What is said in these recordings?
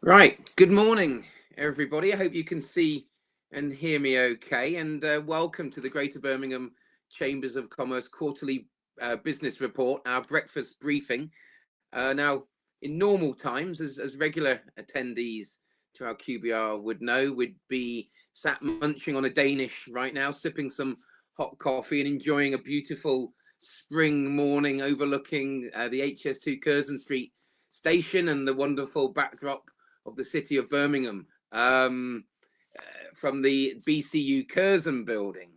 Right, good morning, everybody. I hope you can see and hear me okay. And welcome to the Greater Birmingham Chambers of Commerce quarterly business report, our breakfast briefing. Now, in normal times, as regular attendees to our QBR would know, we'd be sat munching on a Danish right now, sipping some hot coffee and enjoying a beautiful spring morning overlooking the HS2 Curzon Street station and the wonderful backdrop of the city of Birmingham from the BCU Curzon building.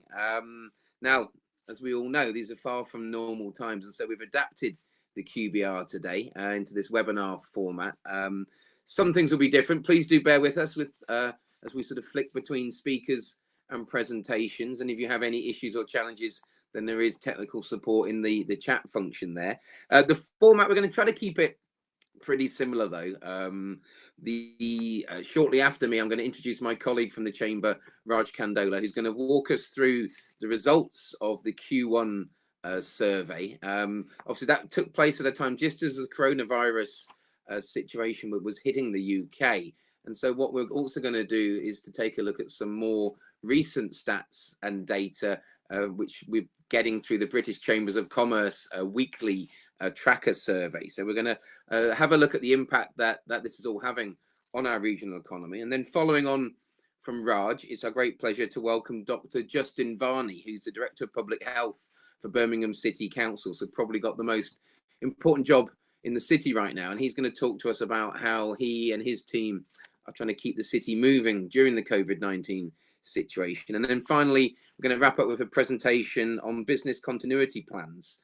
Now, as we all know, these are far from normal times, and so we've adapted the QBR today into this webinar format. Some things will be different. Please do bear with us as we sort of flick between speakers and presentations. And if you have any issues or challenges, then there is technical support in the chat function there. The format, we're going to try to keep it pretty similar though. Shortly after me, I'm going to introduce my colleague from the chamber, Raj Kandola, who's going to walk us through the results of the Q1 survey. Obviously, that took place at a time just as the coronavirus situation was hitting the UK. And so what we're also going to do is to take a look at some more recent stats and data, which we're getting through the British Chambers of Commerce weekly tracker survey. So we're going to have a look at the impact that this is all having on our regional economy. And then following on from Raj, it's our great pleasure to welcome Dr. Justin Varney, who's the Director of Public Health for Birmingham City Council. So probably got the most important job in the city right now. And he's going to talk to us about how he and his team are trying to keep the city moving during the COVID-19 situation. And then finally, we're going to wrap up with a presentation on business continuity plans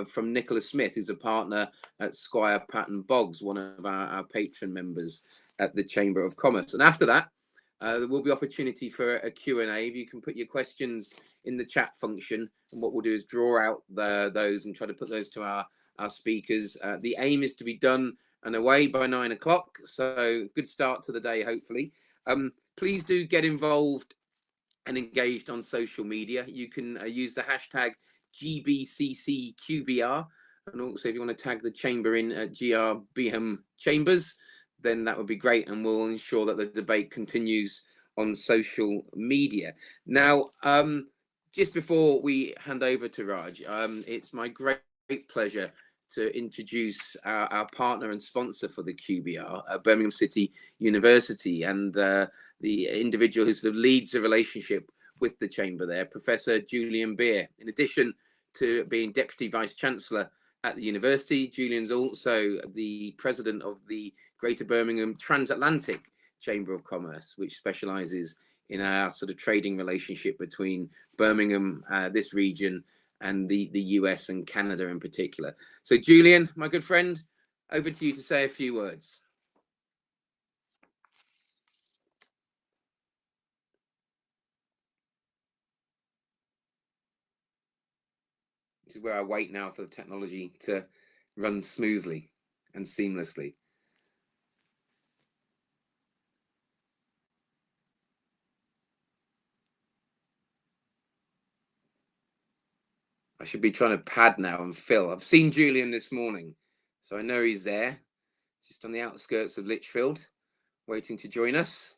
from Nicola Smith, who's a partner at Squire Patton Boggs, one of our patron members at the Chamber of Commerce. And after that, there will be opportunity for a Q&A. If you can put your questions in the chat function, and what we'll do is draw out those and try to put those to our speakers. The aim is to be done and away by 9 o'clock. So good start to the day, hopefully. Please do get involved and engaged on social media. You can use the hashtag GBCCQBR, and also if you want to tag the chamber in GRBHAM Chambers, then that would be great, and we'll ensure that the debate continues on social media. Now, just before we hand over to Raj, it's my great pleasure to introduce our partner and sponsor for the QBR, Birmingham City University, and the individual who sort of leads the relationship with the chamber there, Professor Julian Beer. In addition to being Deputy Vice-Chancellor at the university, Julian's also the president of the Greater Birmingham Transatlantic Chamber of Commerce, which specialises in our sort of trading relationship between Birmingham, this region, and the US and Canada in particular. So Julian, my good friend, over to you to say a few words. This is where I wait now for the technology to run smoothly and seamlessly. I should be trying to pad now and fill. I've seen Julian this morning, so I know he's there, just on the outskirts of Lichfield, waiting to join us.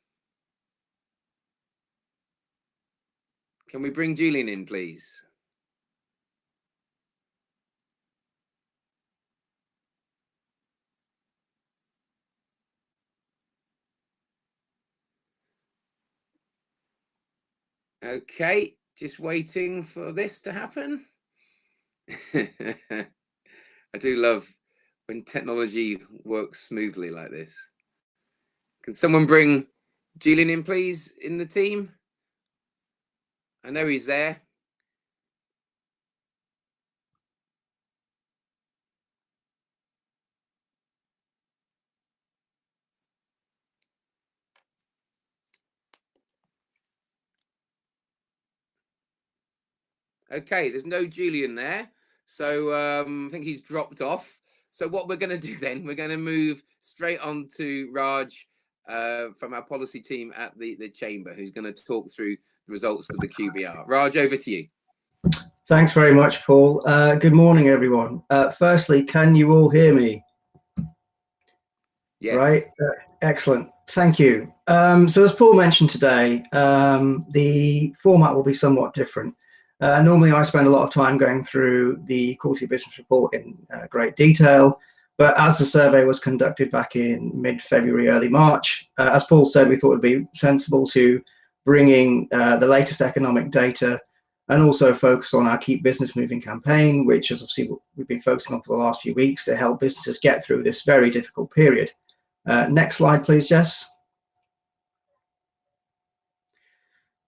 Can we bring Julian in, please? Okay, just waiting for this to happen. I do love when technology works smoothly like this. Can someone bring Julian in, please, in the team? I know he's there. Okay, there's no Julian there. So I think he's dropped off. So what we're going to do then, we're going to move straight on to Raj from our policy team at the Chamber, who's going to talk through the results of the QBR. Raj, over to you. Thanks very much, Paul. Good morning, everyone. Firstly, can you all hear me? Yes. Right? Excellent. Thank you. So as Paul mentioned today, the format will be somewhat different. Normally I spend a lot of time going through the quarterly business report in great detail, but as the survey was conducted back in mid-February, early March, as Paul said, we thought it would be sensible to bringing the latest economic data and also focus on our Keep Business Moving campaign, which is obviously what we've been focusing on for the last few weeks to help businesses get through this very difficult period. Next slide, please, Jess.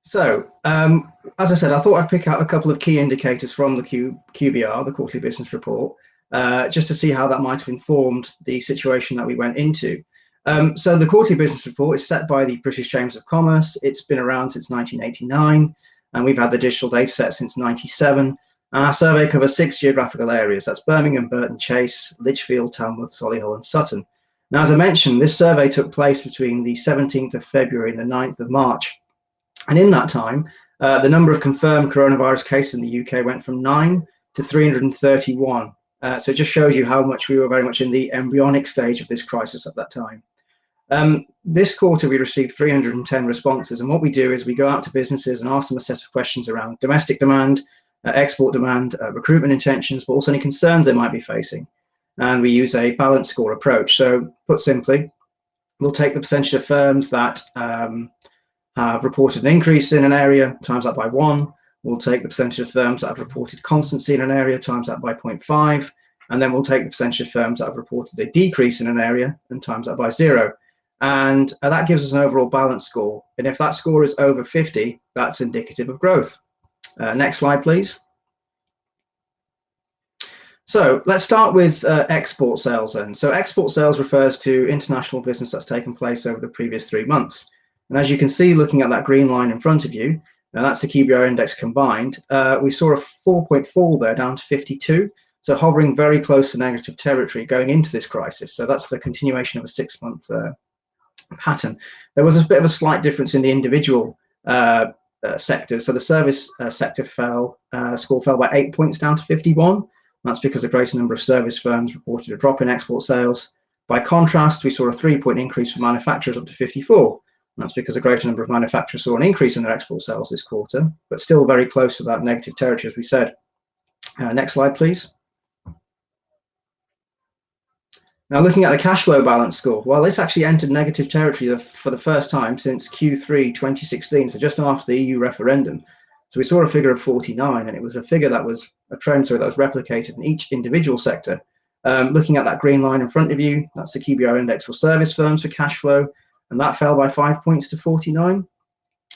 So, as I said, I thought I'd pick out a couple of key indicators from the QBR, the Quarterly Business Report, just to see how that might have informed the situation that we went into. So the Quarterly Business Report is set by the British Chambers of Commerce. It's been around since 1989, and we've had the digital data set since 97. Our survey covers 6 geographical areas. That's Birmingham, Burton Chase, Lichfield, Tamworth, Solihull, and Sutton. Now, as I mentioned, this survey took place between the 17th of February and the 9th of March. And in that time, the number of confirmed coronavirus cases in the UK went from 9 to 331. So it just shows you how much we were very much in the embryonic stage of this crisis at that time. This quarter, we received 310 responses. And what we do is we go out to businesses and ask them a set of questions around domestic demand, export demand, recruitment intentions, but also any concerns they might be facing. And we use a balanced score approach. So put simply, we'll take the percentage of firms that have reported an increase in an area, times that by 1. We'll take the percentage of firms that have reported constancy in an area, times that by 0.5. And then we'll take the percentage of firms that have reported a decrease in an area and times that by 0. And that gives us an overall balance score. And if that score is over 50, that's indicative of growth. Next slide, please. So let's start with export sales then. So export sales refers to international business that's taken place over the previous 3 months. And as you can see, looking at that green line in front of you, now that's the QBR index combined, we saw a 4-point fall there down to 52. So hovering very close to negative territory going into this crisis. So that's the continuation of a 6-month pattern. There was a bit of a slight difference in the individual sectors. So the service sector score fell by 8 points down to 51. That's because a greater number of service firms reported a drop in export sales. By contrast, we saw a 3-point increase for manufacturers up to 54. That's because a greater number of manufacturers saw an increase in their export sales this quarter, but still very close to that negative territory, as we said. Next slide, please. Now, looking at the cash flow balance score, well, this actually entered negative territory for the first time since Q3 2016, so just after the EU referendum. So we saw a figure of 49, and it was a figure that was a trend, that was replicated in each individual sector. Looking at that green line in front of you, that's the QBR index for service firms for cash flow, and that fell by 5 points to 49.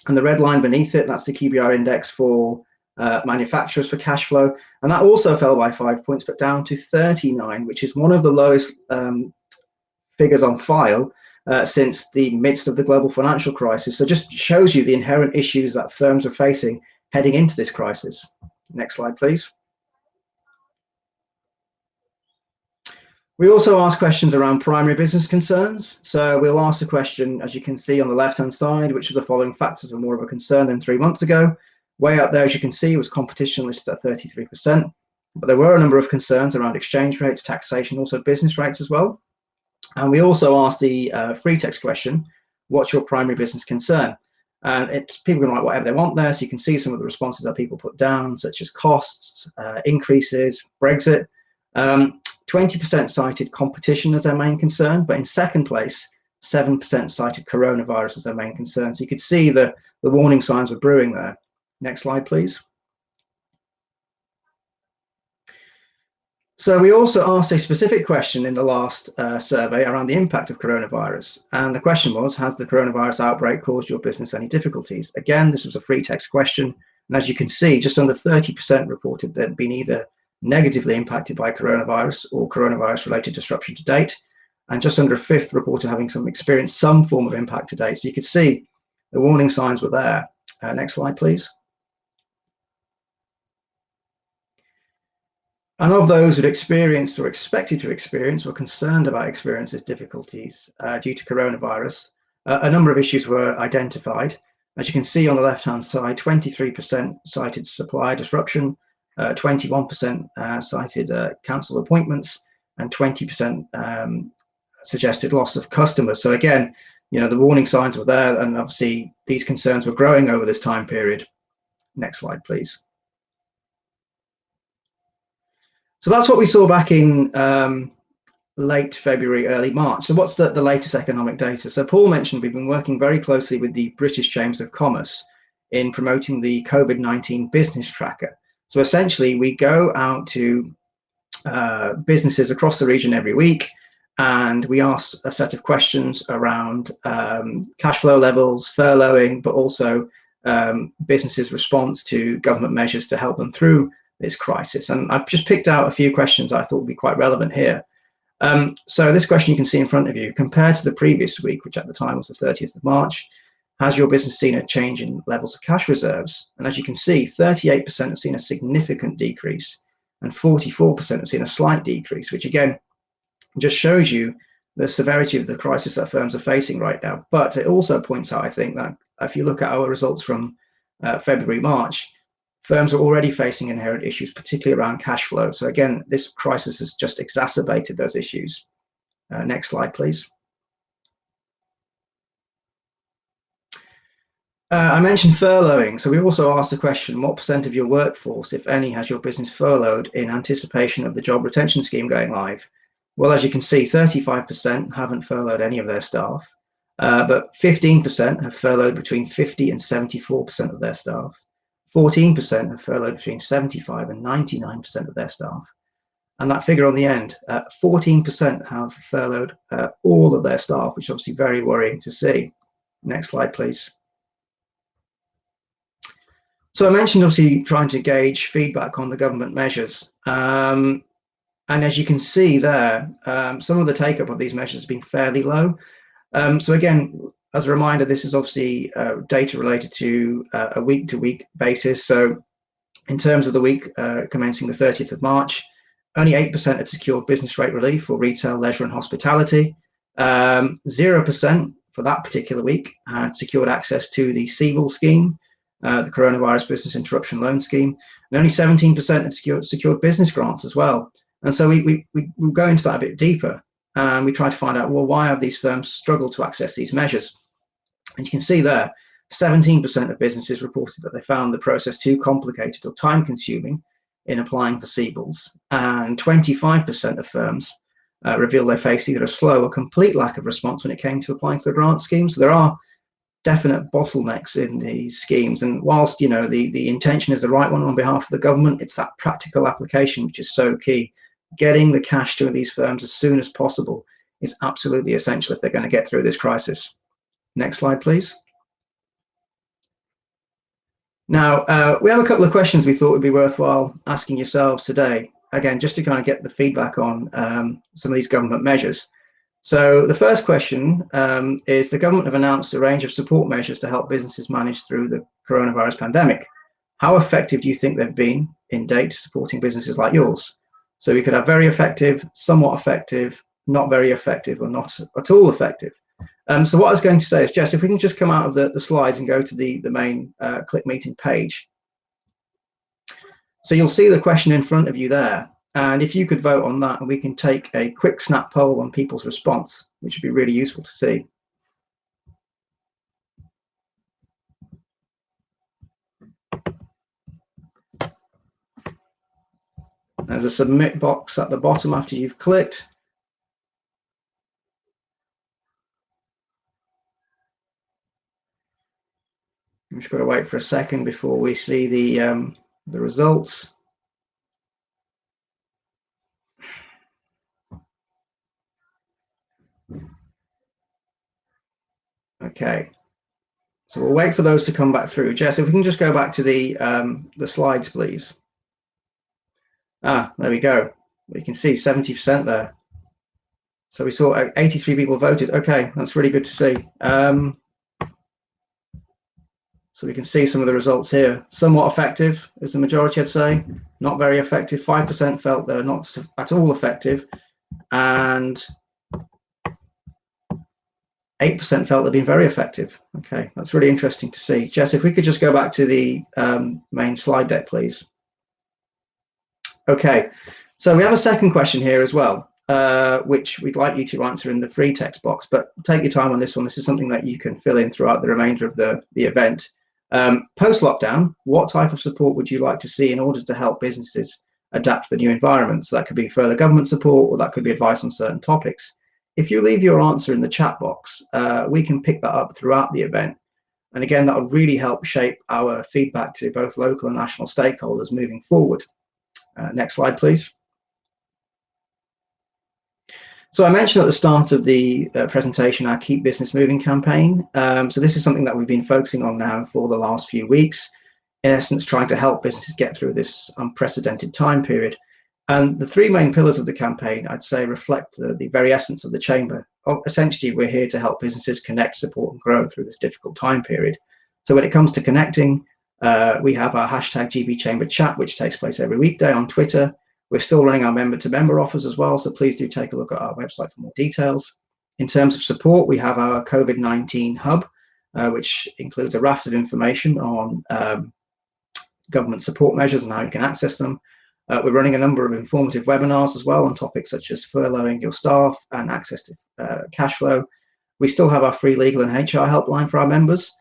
And the red line beneath it, that's the QBR index for manufacturers for cash flow, and that also fell by 5 points, but down to 39, which is one of the lowest figures on file since the midst of the global financial crisis. So just shows you the inherent issues that firms are facing heading into this crisis. Next slide, please. We also ask questions around primary business concerns. So we'll ask the question, as you can see on the left-hand side, which of the following factors are more of a concern than 3 months ago? Way up there, as you can see, was competition listed at 33%. But there were a number of concerns around exchange rates, taxation, also business rates as well. And we also asked the free text question, what's your primary business concern? And people can write whatever they want there. So you can see some of the responses that people put down, such as costs, increases, Brexit. 20% cited competition as their main concern, but in second place, 7% cited coronavirus as their main concern. So you could see the warning signs were brewing there. Next slide, please. So we also asked a specific question in the last survey around the impact of coronavirus. And the question was, has the coronavirus outbreak caused your business any difficulties? Again, this was a free text question. And as you can see, just under 30% reported they'd been either negatively impacted by coronavirus or coronavirus-related disruption to date. And just under a fifth reported having experienced some form of impact to date. So you could see the warning signs were there. Next slide, please. And of those who'd experienced or expected to experience or concerned about experiencing difficulties due to coronavirus, a number of issues were identified. As you can see on the left-hand side, 23% cited supply disruption, 21% cited cancelled appointments, and 20% suggested loss of customers. So again, the warning signs were there, and obviously these concerns were growing over this time period. Next slide, please. So that's what we saw back in late February, early March. So what's the latest economic data? So Paul mentioned we've been working very closely with the British Chambers of Commerce in promoting the COVID-19 business tracker. So essentially we go out to businesses across the region every week, and we ask a set of questions around cash flow levels, furloughing, but also businesses' response to government measures to help them through this crisis. And I've just picked out a few questions I thought would be quite relevant here. So this question you can see in front of you: compared to the previous week, which at the time was the 30th of March, has your business seen a change in levels of cash reserves? And as you can see, 38% have seen a significant decrease and 44% have seen a slight decrease, which again just shows you the severity of the crisis that firms are facing right now. But it also points out, I think, that if you look at our results from February, March, firms are already facing inherent issues, particularly around cash flow. So again, this crisis has just exacerbated those issues. Next slide, please. I mentioned furloughing. So we also asked the question, what percent of your workforce, if any, has your business furloughed in anticipation of the job retention scheme going live? Well, as you can see, 35% haven't furloughed any of their staff, but 15% have furloughed between 50 and 74% of their staff. 14% have furloughed between 75 and 99% of their staff. And that figure on the end, 14% have furloughed all of their staff, which is obviously very worrying to see. Next slide, please. So I mentioned obviously trying to gauge feedback on the government measures. And as you can see there, some of the take-up of these measures has been fairly low. So again, as a reminder, this is obviously data related to a week-to-week basis. So in terms of the week commencing the 30th of March, only 8% had secured business rate relief for retail, leisure and hospitality. 0% for that particular week had secured access to the CBIL scheme, the Coronavirus Business Interruption Loan Scheme, and only 17% had secured business grants as well. And so we go into that a bit deeper, and we try to find out, well, why have these firms struggled to access these measures? And you can see there, 17% of businesses reported that they found the process too complicated or time-consuming in applying for CBILs, and 25% of firms reveal they faced either a slow or complete lack of response when it came to applying for the grant scheme. So there are definite bottlenecks in these schemes, and whilst the intention is the right one on behalf of the government, it's that practical application which is so key. Getting the cash to these firms as soon as possible is absolutely essential if they're going to get through this crisis. Next slide, please. Now, we have a couple of questions we thought would be worthwhile asking yourselves today, again, just to kind of get the feedback on some of these government measures. So the first question is, the government have announced a range of support measures to help businesses manage through the coronavirus pandemic. How effective do you think they've been in date supporting businesses like yours? So we could have very effective, somewhat effective, not very effective, or not at all effective. So what I was going to say is, Jess, if we can just come out of the slides and go to the main Click Meeting page. So you'll see the question in front of you there. And if you could vote on that, and we can take a quick snap poll on people's response, which would be really useful to see. There's a submit box at the bottom after you've clicked. I'm just going to wait for a second before we see the results. Okay, so we'll wait for those to come back through. Jess, if we can just go back to the slides, please. Ah, there we go. We can see 70% there. So we saw 83 people voted. Okay, that's really good to see. So we can see some of the results here. Somewhat effective is the majority, I'd say. Not very effective. 5% felt they're not at all effective. And 8% felt they've been very effective. Okay, that's really interesting to see. Jess, if we could just go back to the main slide deck, please. Okay, so we have a second question here as well. which we'd like you to answer in the free text box. But take your time on this one. This is something that you can fill in throughout the remainder of the event. Post-lockdown, what type of support would you like to see in order to help businesses adapt to the new environment? So that could be further government support, or that could be advice on certain topics. If you leave your answer in the chat box, we can pick that up throughout the event. And again, that will really help shape our feedback to both local and national stakeholders moving forward. Next slide, please. So I mentioned at the start of the presentation our Keep Business Moving campaign. So this is something that we've been focusing on now for the last few weeks, in essence trying to help businesses get through this unprecedented time period. And the three main pillars of the campaign, I'd say, reflect the very essence of the Chamber. Essentially, we're here to help businesses connect, support and grow through this difficult time period. So when it comes to connecting, we have our hashtag GB Chamber chat, which takes place every weekday on Twitter. We're still running our member-to-member offers as well, so please do take a look at our website for more details. In terms of support, we have our COVID-19 hub, which includes a raft of information on government support measures and how you can access them. We're running a number of informative webinars as well on topics such as furloughing your staff and access to cash flow. We still have our free legal and HR helpline for our members,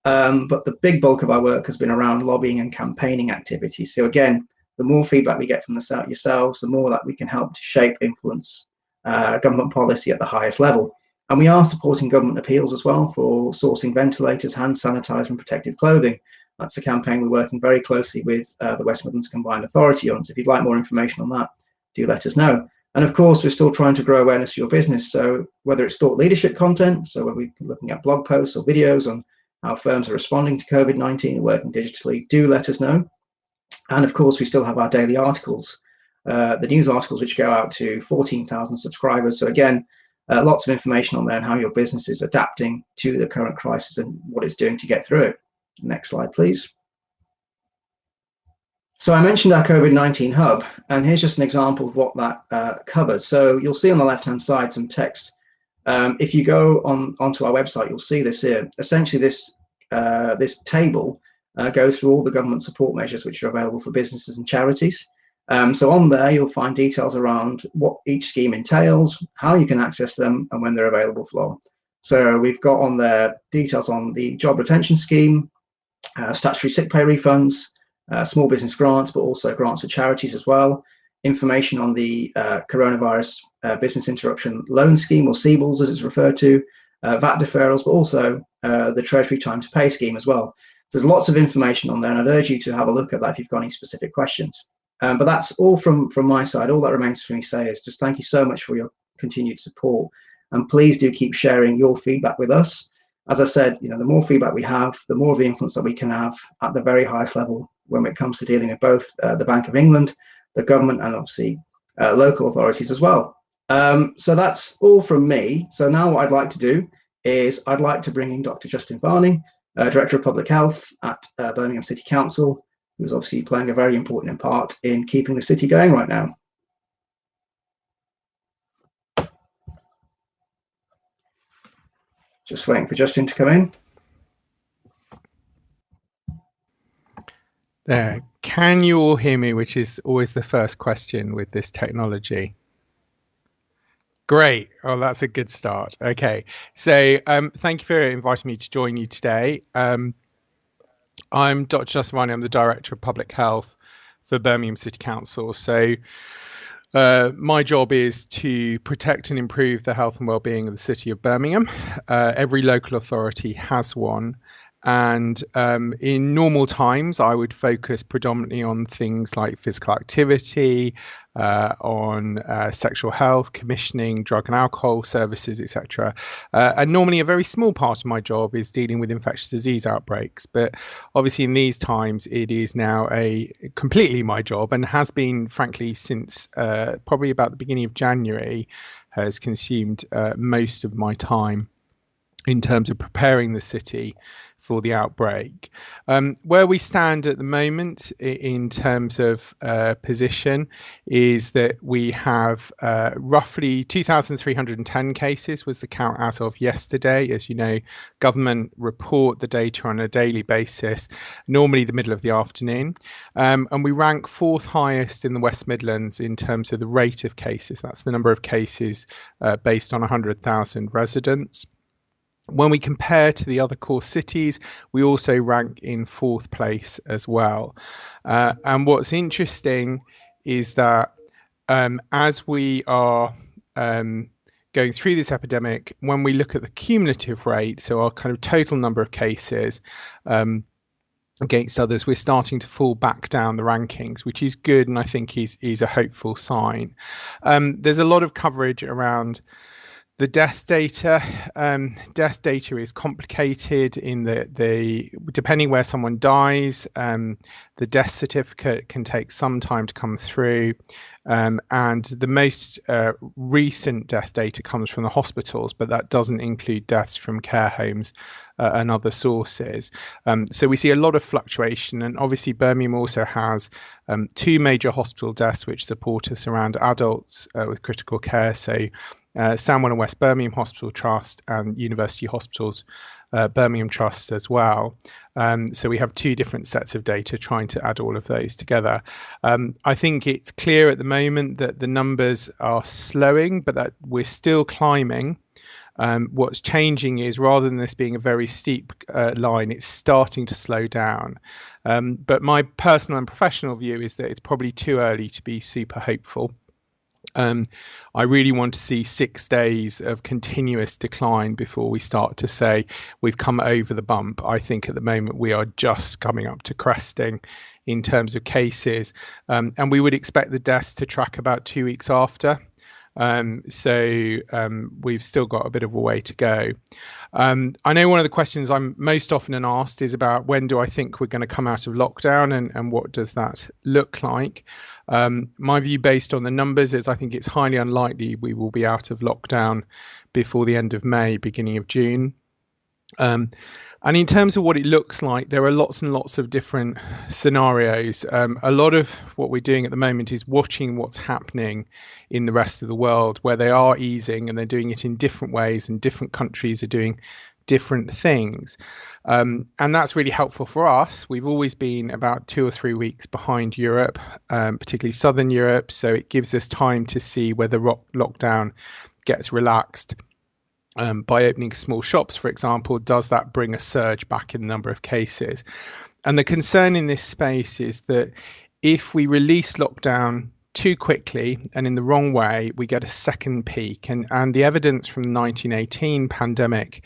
but the big bulk of our work has been around lobbying and campaigning activities. So again, the more feedback we get from yourselves, the more that we can help to shape, influence government policy at the highest level. And we are supporting government appeals as well for sourcing ventilators, hand sanitizer and protective clothing. That's a campaign we're working very closely with the West Midlands Combined Authority on. So if you'd like more information on that, do let us know. And of course, we're still trying to grow awareness of your business. So whether it's thought leadership content, so whether we're looking at blog posts or videos on how firms are responding to COVID-19 and working digitally, do let us know. And of course, we still have our daily articles, the news articles, which go out to 14,000 subscribers. So again, lots of information on there and how your business is adapting to the current crisis and what it's doing to get through it. Next slide, please. So I mentioned our COVID-19 hub, and here's just an example of what that covers. So you'll see on the left-hand side some text. If you go onto our website, you'll see this here. Essentially, this table goes through all the government support measures which are available for businesses and charities. So on there, you'll find details around what each scheme entails, how you can access them, and when they're available for. So we've got on there details on the job retention scheme, statutory sick pay refunds, small business grants, but also grants for charities as well. Information on the coronavirus business interruption loan scheme, or CBILS as it's referred to, VAT deferrals, but also the Treasury time to pay scheme as well. So there's lots of information on there, and I'd urge you to have a look at that if you've got any specific questions. But that's all from my side. All that remains for me to say is just thank you so much for your continued support, and please do keep sharing your feedback with us. As I said, the more feedback we have, the more of the influence that we can have at the very highest level when it comes to dealing with both the Bank of England, the government, and obviously local authorities as well. So that's all from me. So now what I'd like to do is I'd like to bring in Dr. Justin Varney, Director of Public Health at Birmingham City Council, who's obviously playing a very important part in keeping the city going right now. Just waiting for Justin to come in. There. Can you all hear me, which is always the first question with this technology? Great. Oh, that's a good start. Okay. So thank you for inviting me to join you today. I'm Dr. Justin Varney. I'm the Director of Public Health for Birmingham City Council. So my job is to protect and improve the health and well-being of the city of Birmingham. Every local authority has one. And in normal times, I would focus predominantly on things like physical activity, on sexual health, commissioning, drug and alcohol services, etc. And normally a very small part of my job is dealing with infectious disease outbreaks. But obviously in these times, it is now completely my job, and has been, frankly, since probably about the beginning of January, has consumed most of my time in terms of preparing the city for the outbreak. Where we stand at the moment in terms of position is that we have roughly 2,310 cases was the count as of yesterday. As you know, government report the data on a daily basis, normally the middle of the afternoon. And we rank fourth highest in the West Midlands in terms of the rate of cases. That's the number of cases based on 100,000 residents. When we compare to the other core cities, we also rank in fourth place as well. And what's interesting is that as we are going through this epidemic, when we look at the cumulative rate, so our kind of total number of cases against others, we're starting to fall back down the rankings, which is good, and I think is a hopeful sign. There's a lot of coverage around the death data. Death data is complicated in that depending where someone dies, the death certificate can take some time to come through. And the most recent death data comes from the hospitals, but that doesn't include deaths from care homes and other sources. So we see a lot of fluctuation, and obviously Birmingham also has two major hospital deaths which support us around adults with critical care. So Sandwell and West Birmingham Hospital Trust and University Hospitals Birmingham Trust as well. So we have two different sets of data trying to add all of those together. I think it's clear at the moment that the numbers are slowing, but that we're still climbing. What's changing is, rather than this being a very steep line, it's starting to slow down. But my personal and professional view is that it's probably too early to be super hopeful. I really want to see 6 days of continuous decline before we start to say we've come over the bump. I think at the moment we are just coming up to cresting in terms of cases, and we would expect the deaths to track about 2 weeks after. So we've still got a bit of a way to go. I know one of the questions I'm most often asked is about when do I think we're going to come out of lockdown, and what does that look like? My view based on the numbers is I think it's highly unlikely we will be out of lockdown before the end of May, beginning of June. And in terms of what it looks like, there are lots and lots of different scenarios. A lot of what we're doing at the moment is watching what's happening in the rest of the world, where they are easing and they're doing it in different ways, and different countries are doing different things. And that's really helpful for us. We've always been about 2 or 3 weeks behind Europe, particularly Southern Europe. So it gives us time to see whether lockdown gets relaxed. By opening small shops, for example, does that bring a surge back in the number of cases? And the concern in this space is that if we release lockdown too quickly and in the wrong way, we get a second peak. And the evidence from the 1918 pandemic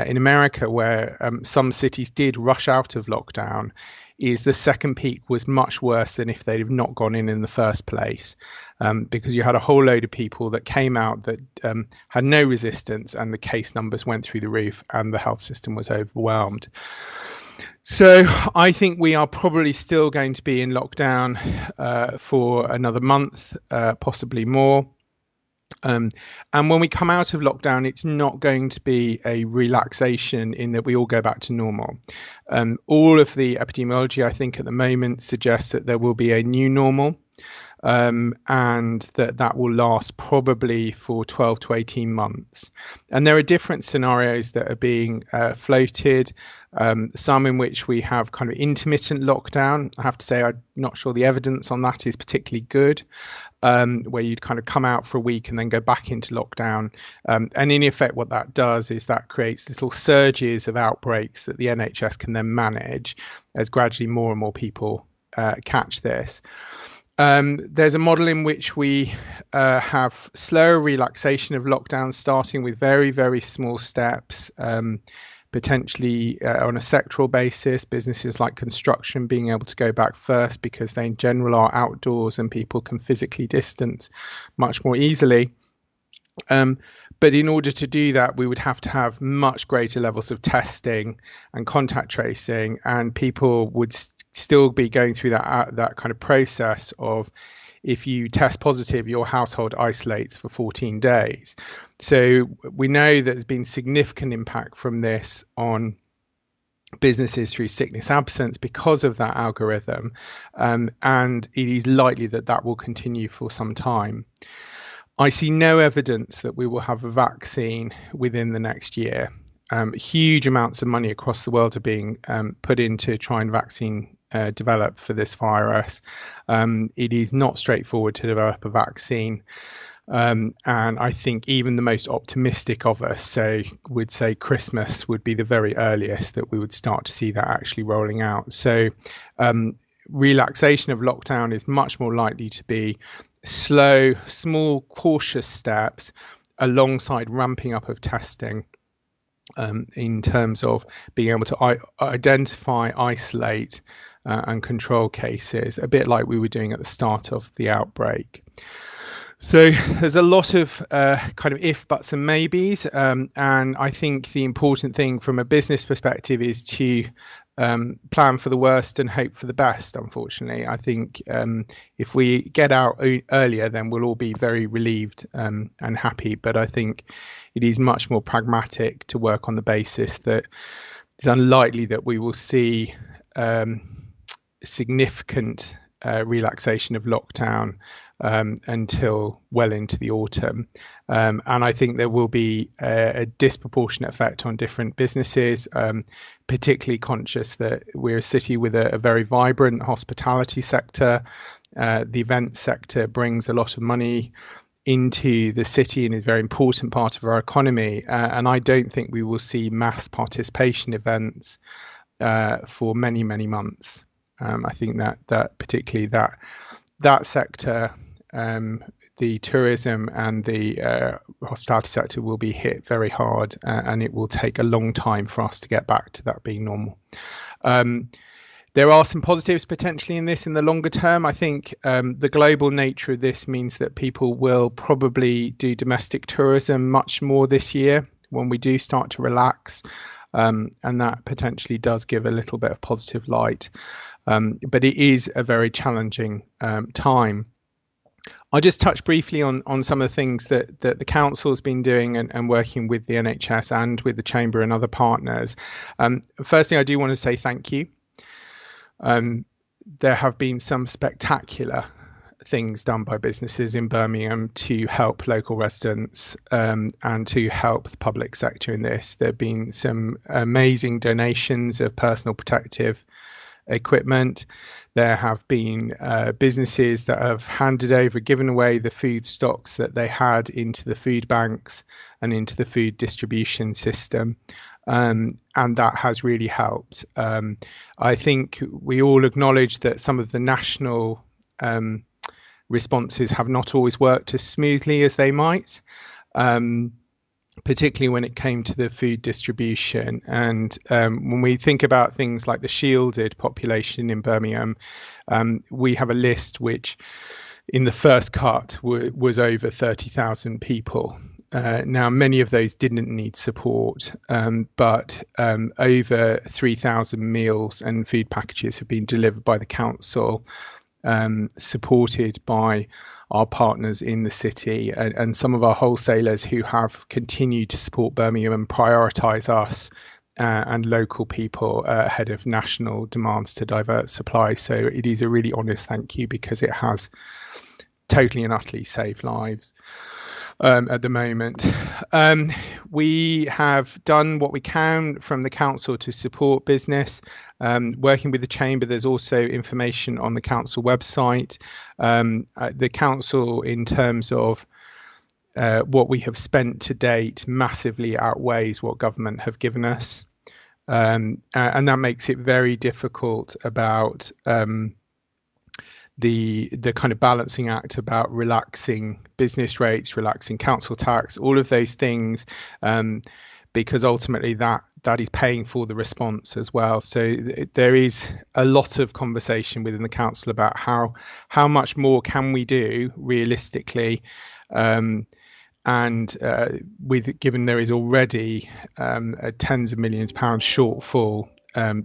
in America, where some cities did rush out of lockdown, is the second peak was much worse than if they'd have not gone in the first place, because you had a whole load of people that came out that had no resistance, and the case numbers went through the roof and the health system was overwhelmed. So I think we are probably still going to be in lockdown for another month, possibly more. And when we come out of lockdown, it's not going to be a relaxation in that we all go back to normal. All of the epidemiology, I think, at the moment suggests that there will be a new normal, and that will last probably for 12 to 18 months. And there are different scenarios that are being floated, some in which we have kind of intermittent lockdown. I have to say, I'm not sure the evidence on that is particularly good, where you'd kind of come out for a week and then go back into lockdown. And in effect, what that does is that creates little surges of outbreaks that the NHS can then manage as gradually more and more people catch this. There's a model in which we have slower relaxation of lockdown, starting with very, very small steps, potentially on a sectoral basis, businesses like construction being able to go back first because they in general are outdoors and people can physically distance much more easily. But in order to do that, we would have to have much greater levels of testing and contact tracing, and people would still be going through that kind of process of, if you test positive, your household isolates for 14 days. So we know that there's been significant impact from this on businesses through sickness absence because of that algorithm, and it is likely that that will continue for some time. I see no evidence that we will have a vaccine within the next year. Huge amounts of money across the world are being put into trying vaccine develop for this virus. It is not straightforward to develop a vaccine. And I think even the most optimistic of us would say Christmas would be the very earliest that we would start to see that actually rolling out. So relaxation of lockdown is much more likely to be slow, small, cautious steps alongside ramping up of testing, in terms of being able to identify, isolate and control cases, a bit like we were doing at the start of the outbreak. So there's a lot of kind of if, buts and maybes. And I think the important thing from a business perspective is to plan for the worst and hope for the best, unfortunately. I think if we get out earlier, then we'll all be very relieved and happy. But I think it is much more pragmatic to work on the basis that it's unlikely that we will see significant relaxation of lockdown until well into the autumn. And I think there will be a disproportionate effect on different businesses, particularly conscious that we're a city with a very vibrant hospitality sector. The event sector brings a lot of money into the city and is a very important part of our economy. And I don't think we will see mass participation events for many, many months. I think that particularly that sector, the tourism and the hospitality sector will be hit very hard, and it will take a long time for us to get back to that being normal. There are some positives potentially in this in the longer term. I think the global nature of this means that people will probably do domestic tourism much more this year when we do start to relax, and that potentially does give a little bit of positive light. But it is a very challenging time. I'll just touch briefly on some of the things that the council has been doing and working with the NHS and with the Chamber and other partners. Firstly, I do want to say thank you. There have been some spectacular things done by businesses in Birmingham to help local residents and to help the public sector in this. There have been some amazing donations of personal protective equipment. There have been businesses that have handed over, given away the food stocks that they had into the food banks and into the food distribution system. And that has really helped. I think we all acknowledge that some of the national responses have not always worked as smoothly as they might, particularly when it came to the food distribution. And when we think about things like the shielded population in Birmingham, we have a list which in the first cut was over 30,000 people. Now, many of those didn't need support, but over 3,000 meals and food packages have been delivered by the council, supported by our partners in the city and some of our wholesalers who have continued to support Birmingham and prioritise us and local people ahead of national demands to divert supply. So it is a really honest thank you, because it has totally and utterly saved lives. At the moment, we have done what we can from the council to support business, working with the Chamber. There's also information on the council website. The council, in terms of what we have spent to date, massively outweighs what government have given us, and that makes it very difficult about the kind of balancing act about relaxing business rates, relaxing council tax, all of those things, because ultimately that is paying for the response as well. So there is a lot of conversation within the council about how much more can we do realistically, and given there is already a tens of millions of pounds shortfall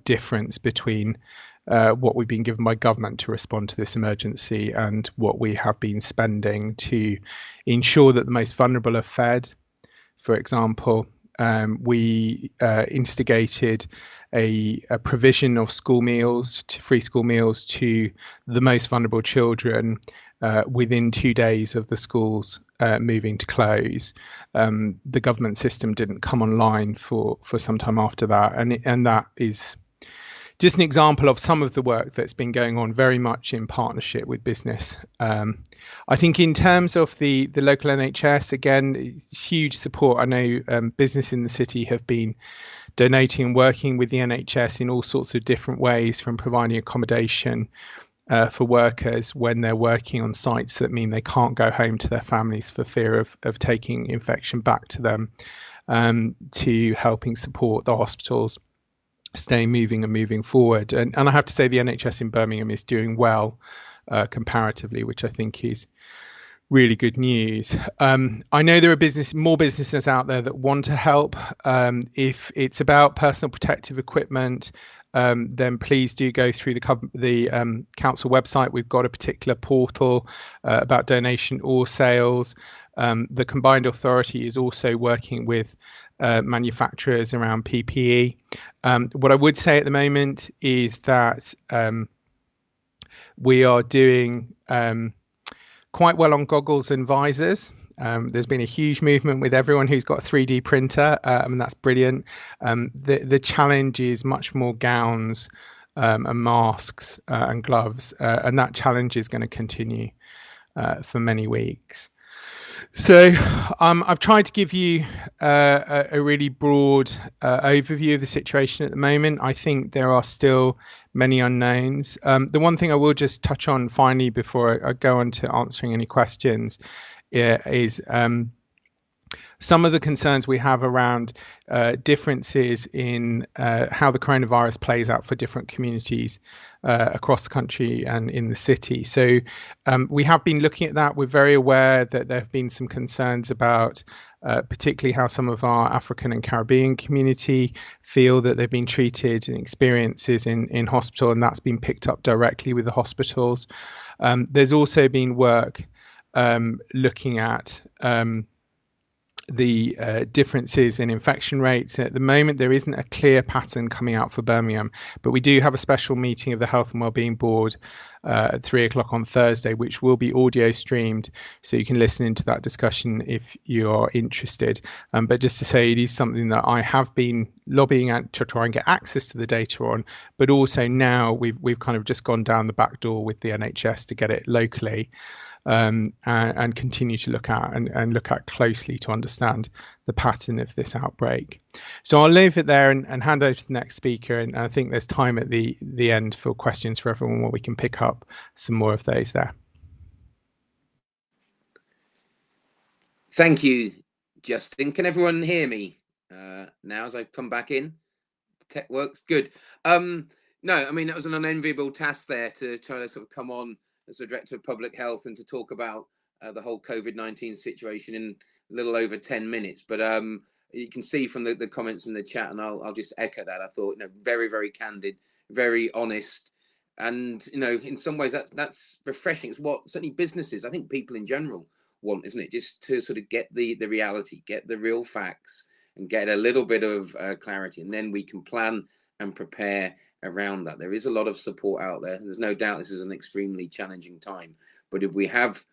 difference between what we've been given by government to respond to this emergency and what we have been spending to ensure that the most vulnerable are fed, for example, we instigated a provision of school meals, free school meals to the most vulnerable children within 2 days of the schools moving to close. The government system didn't come online for some time after that, and that is just an example of some of the work that's been going on very much in partnership with business. I think in terms of the local NHS, again, huge support. I know business in the city have been donating and working with the NHS in all sorts of different ways, from providing accommodation for workers when they're working on sites that mean they can't go home to their families for fear of taking infection back to them, to helping support the hospitals stay moving and moving forward. And I have to say the NHS in Birmingham is doing well comparatively, which I think is really good news. I know there are more businesses out there that want to help. If it's about personal protective equipment, then please do go through the council website. We've got a particular portal about donation or sales. The combined authority is also working with manufacturers around PPE. What I would say at the moment is that we are doing quite well on goggles and visors. There's been a huge movement with everyone who's got a 3D printer, and that's brilliant. The challenge is much more gowns and masks and gloves, and that challenge is going to continue for many weeks. So I've tried to give you a really broad overview of the situation at the moment. I think there are still many unknowns. The one thing I will just touch on finally before I go on to answering any questions is some of the concerns we have around differences in how the coronavirus plays out for different communities across the country and in the city. So we have been looking at that. We're very aware that there have been some concerns about particularly how some of our African and Caribbean community feel that they've been treated and experiences in hospital, and that's been picked up directly with the hospitals. There's also been work looking at the differences in infection rates. At the moment, there isn't a clear pattern coming out for Birmingham, but we do have a special meeting of the Health and Wellbeing Board at 3 o'clock on Thursday, which will be audio streamed, so you can listen into that discussion if you are interested. But just to say, it is something that I have been lobbying at to try and get access to the data on, but also now we've kind of just gone down the back door with the NHS to get it locally. And continue to look at and look at closely to understand the pattern of this outbreak. So I'll leave it there and hand over to the next speaker. And I think there's time at the end for questions for everyone where we can pick up some more of those there. Thank you, Justin. Can everyone hear me now as I come back in? Tech works good. No, I mean, that was an unenviable task there to try to sort of come on as the Director of Public Health and to talk about the whole COVID-19 situation in a little over 10 minutes. But you can see from the comments in the chat, and I'll just echo that. I thought, very, very candid, very honest. And, in some ways that's refreshing. It's what certainly businesses, I think people in general want, isn't it? Just to sort of get the reality, get the real facts and get a little bit of clarity. And then we can plan and prepare around that. There is a lot of support out there. There's no doubt this is an extremely challenging time. But if we have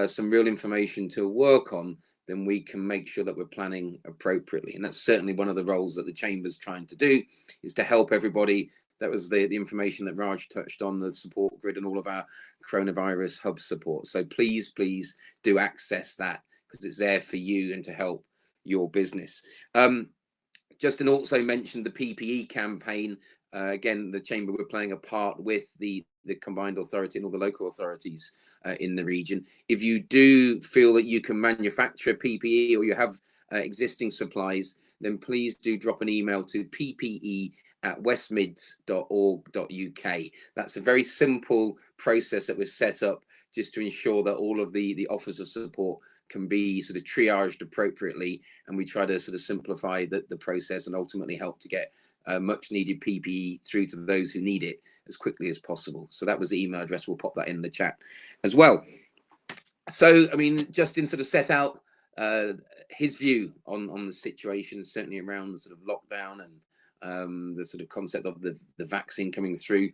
some real information to work on, then we can make sure that we're planning appropriately. And that's certainly one of the roles that the Chamber's trying to do, is to help everybody. That was the information that Raj touched on, the support grid and all of our coronavirus hub support. So please do access that, because it's there for you and to help your business. Justin also mentioned the PPE campaign. Again, the Chamber, we're playing a part with the combined authority and all the local authorities in the region. If you do feel that you can manufacture PPE or you have existing supplies, then please do drop an email to ppe@westmids.org.uk. That's a very simple process that we've set up just to ensure that all of the offers of support can be sort of triaged appropriately, and we try to sort of simplify the process and ultimately help to get much needed PPE through to those who need it as quickly as possible. So that was the email address. We'll pop that in the chat as well. So, I mean, Justin sort of set out his view on the situation, certainly around the sort of lockdown and the sort of concept of the vaccine coming through.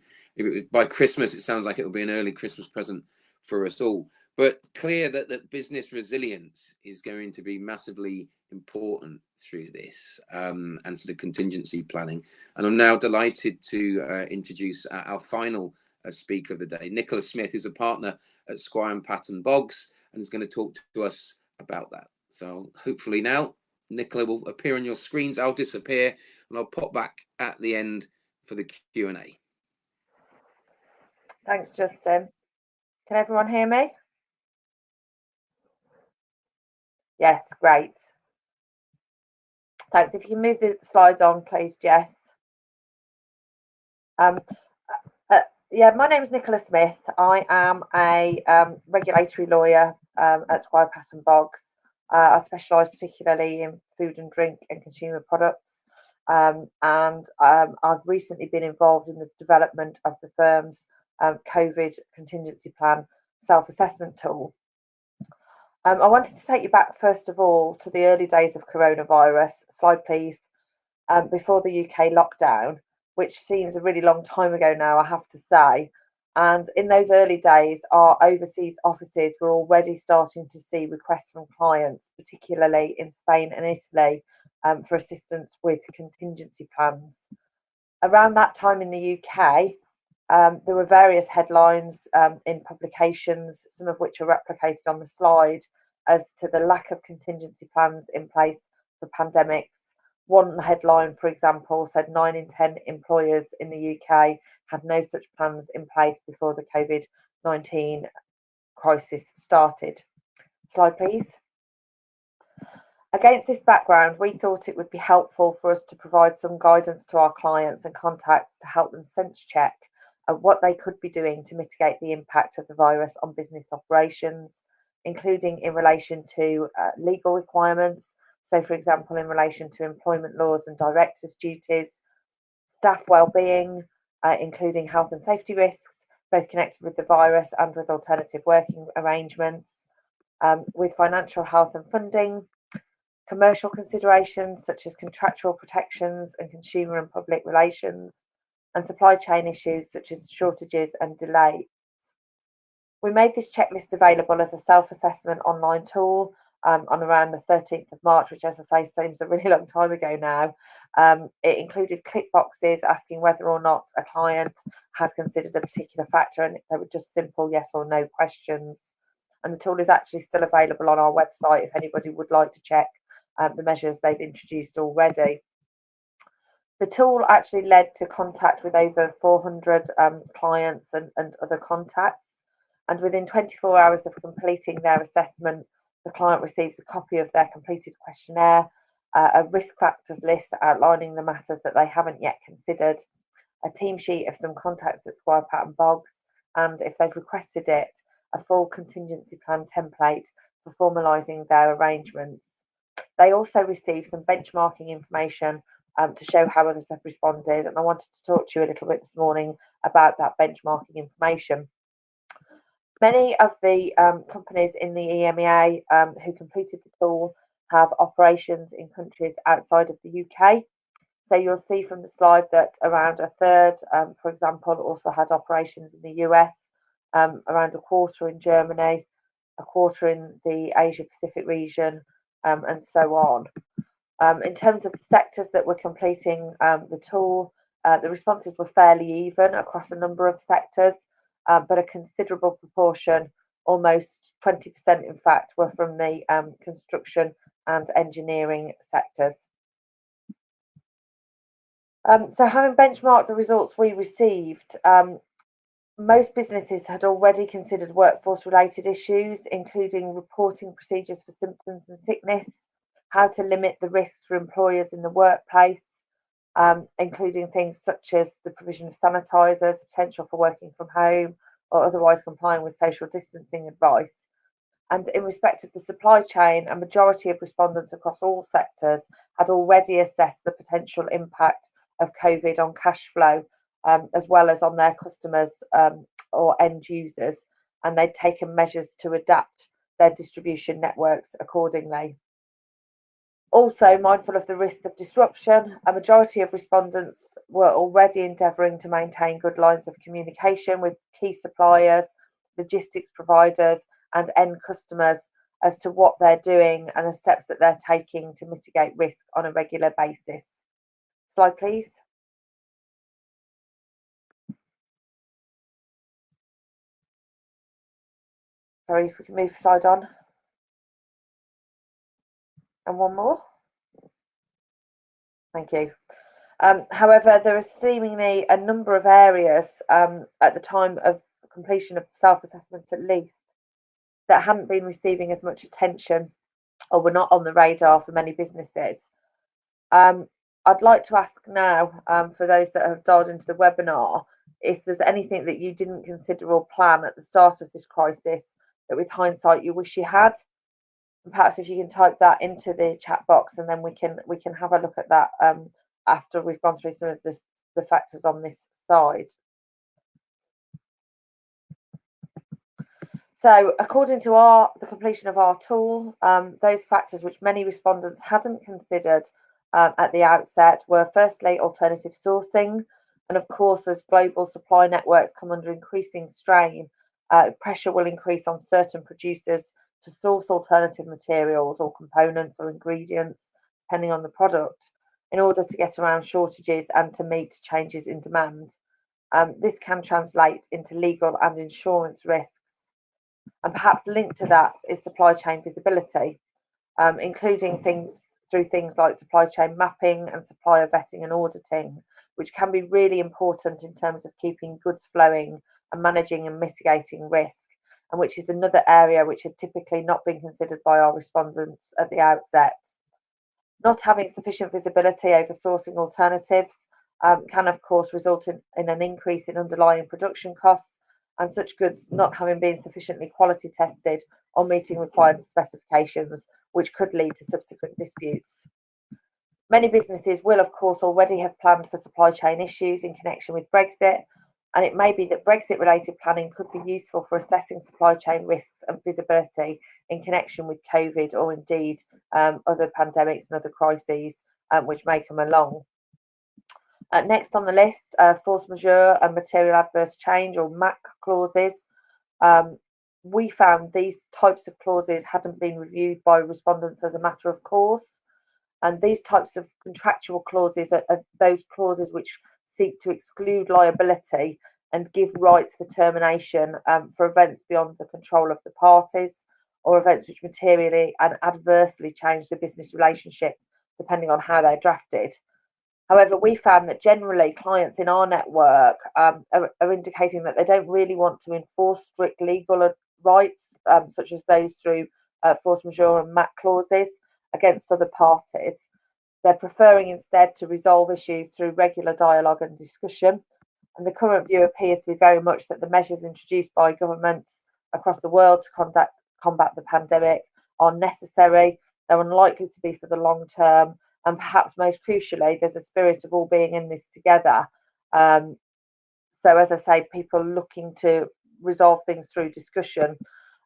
By Christmas, it sounds like it will be an early Christmas present for us all. But clear that business resilience is going to be massively important through this and sort of contingency planning. And I'm now delighted to introduce our final speaker of the day, Nicola Smith, who's a partner at Squire Patton Boggs and is going to talk to us about that. So hopefully now Nicola will appear on your screens. I'll disappear and I'll pop back at the end for the Q&A. Thanks, Justin. Can everyone hear me? Yes, great. Thanks. If you can move the slides on, please, Jess. Yeah, my name is Nicola Smith. I am a regulatory lawyer at Squire Patton Boggs. I specialise particularly in food and drink and consumer products. And I've recently been involved in the development of the firm's COVID contingency plan self-assessment tool. I wanted to take you back, first of all, to the early days of coronavirus. Slide, please. Before the UK lockdown, which seems a really long time ago now, I have to say. And in those early days, our overseas offices were already starting to see requests from clients, particularly in Spain and Italy, for assistance with contingency plans. Around that time in the UK, there were various headlines in publications, some of which are replicated on the slide, as to the lack of contingency plans in place for pandemics. One headline, for example, said 9 in 10 employers in the UK had no such plans in place before the COVID-19 crisis started. Slide, please. Against this background, we thought it would be helpful for us to provide some guidance to our clients and contacts to help them sense check what they could be doing to mitigate the impact of the virus on business operations, including in relation to legal requirements. So, for example, in relation to employment laws and directors' duties, staff well-being, including health and safety risks, both connected with the virus and with alternative working arrangements, with financial health and funding, commercial considerations such as contractual protections and consumer and public relations, and supply chain issues such as shortages and delays. We made this checklist available as a self-assessment online tool on around the 13th of March, which, as I say, seems a really long time ago now. It included click boxes asking whether or not a client had considered a particular factor, and they were just simple yes or no questions. And the tool is actually still available on our website if anybody would like to check the measures they've introduced already. The tool actually led to contact with over 400 clients and other contacts. And within 24 hours of completing their assessment, the client receives a copy of their completed questionnaire, a risk factors list outlining the matters that they haven't yet considered, a team sheet of some contacts at Squire Patton Boggs, and if they've requested it, a full contingency plan template for formalising their arrangements. They also receive some benchmarking information to show how others have responded, and I wanted to talk to you a little bit this morning about that benchmarking information. Many of the companies in the EMEA who completed the tool have operations in countries outside of the UK. So you'll see from the slide that around a third, for example, also had operations in the US, around a quarter in Germany, a quarter in the Asia Pacific region, and so on. In terms of the sectors that were completing the tool, the responses were fairly even across a number of sectors, but a considerable proportion, almost 20% in fact, were from the construction and engineering sectors. So having benchmarked the results we received, most businesses had already considered workforce-related issues, including reporting procedures for symptoms and sickness, how to limit the risks for employers in the workplace, including things such as the provision of sanitisers, potential for working from home, or otherwise complying with social distancing advice. And in respect of the supply chain, a majority of respondents across all sectors had already assessed the potential impact of COVID on cash flow, as well as on their customers or end users, and they'd taken measures to adapt their distribution networks accordingly. Also, mindful of the risk of disruption, a majority of respondents were already endeavouring to maintain good lines of communication with key suppliers, logistics providers, and end customers as to what they're doing and the steps that they're taking to mitigate risk on a regular basis. Slide, please. Sorry, if we can move the slide on. And one more. Thank you. However, there are seemingly a number of areas at the time of completion of the self-assessment at least that hadn't been receiving as much attention or were not on the radar for many businesses. I'd like to ask now, for those that have dialed into the webinar, if there's anything that you didn't consider or plan at the start of this crisis that with hindsight you wish you had. And perhaps if you can type that into the chat box, and then we can have a look at that after we've gone through some of the factors on this side. So according to the completion of our tool, those factors which many respondents hadn't considered at the outset were firstly alternative sourcing, and of course as global supply networks come under increasing strain, pressure will increase on certain producers to source alternative materials or components or ingredients depending on the product in order to get around shortages and to meet changes in demand. This can translate into legal and insurance risks. And perhaps linked to that is supply chain visibility, including things like supply chain mapping and supplier vetting and auditing, which can be really important in terms of keeping goods flowing and managing and mitigating risk, and which is another area which had typically not been considered by our respondents at the outset. Not having sufficient visibility over sourcing alternatives can of course result in an increase in underlying production costs, and such goods not having been sufficiently quality tested or meeting required specifications, which could lead to subsequent disputes. Many businesses will of course already have planned for supply chain issues in connection with Brexit, and it may be that Brexit related planning could be useful for assessing supply chain risks and visibility in connection with COVID, or indeed other pandemics and other crises which may come along. Next on the list, force majeure and material adverse change, or MAC clauses. We found these types of clauses hadn't been reviewed by respondents as a matter of course, and these types of contractual clauses are those clauses which seek to exclude liability and give rights for termination for events beyond the control of the parties, or events which materially and adversely change the business relationship depending on how they're drafted. However, we found that generally clients in our network are indicating that they don't really want to enforce strict legal rights, such as those through force majeure and MAC clauses against other parties. They're preferring instead to resolve issues through regular dialogue and discussion. And the current view appears to be very much that the measures introduced by governments across the world to combat the pandemic are necessary. They're unlikely to be for the long term. And perhaps most crucially, there's a spirit of all being in this together. So as I say, people looking to resolve things through discussion.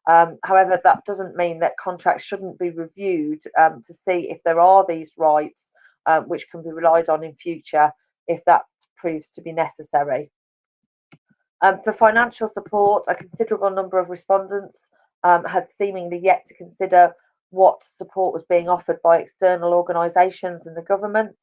However, that doesn't mean that contracts shouldn't be reviewed to see if there are these rights which can be relied on in future if that proves to be necessary. For financial support, a considerable number of respondents had seemingly yet to consider what support was being offered by external organisations and the government.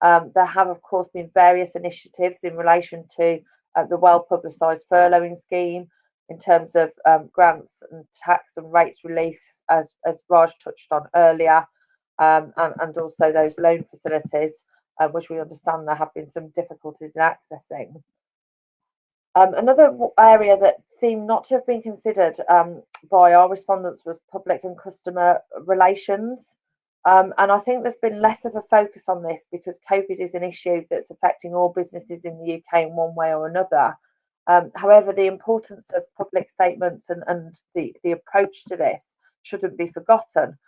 There have, of course, been various initiatives in relation to the well-publicised furloughing scheme in terms of grants and tax and rates relief, as Raj touched on earlier, and also those loan facilities, which we understand there have been some difficulties in accessing. Another area that seemed not to have been considered by our respondents was public and customer relations. And I think there's been less of a focus on this because COVID is an issue that's affecting all businesses in the UK in one way or another. However, the importance of public statements and the approach to this shouldn't be forgotten,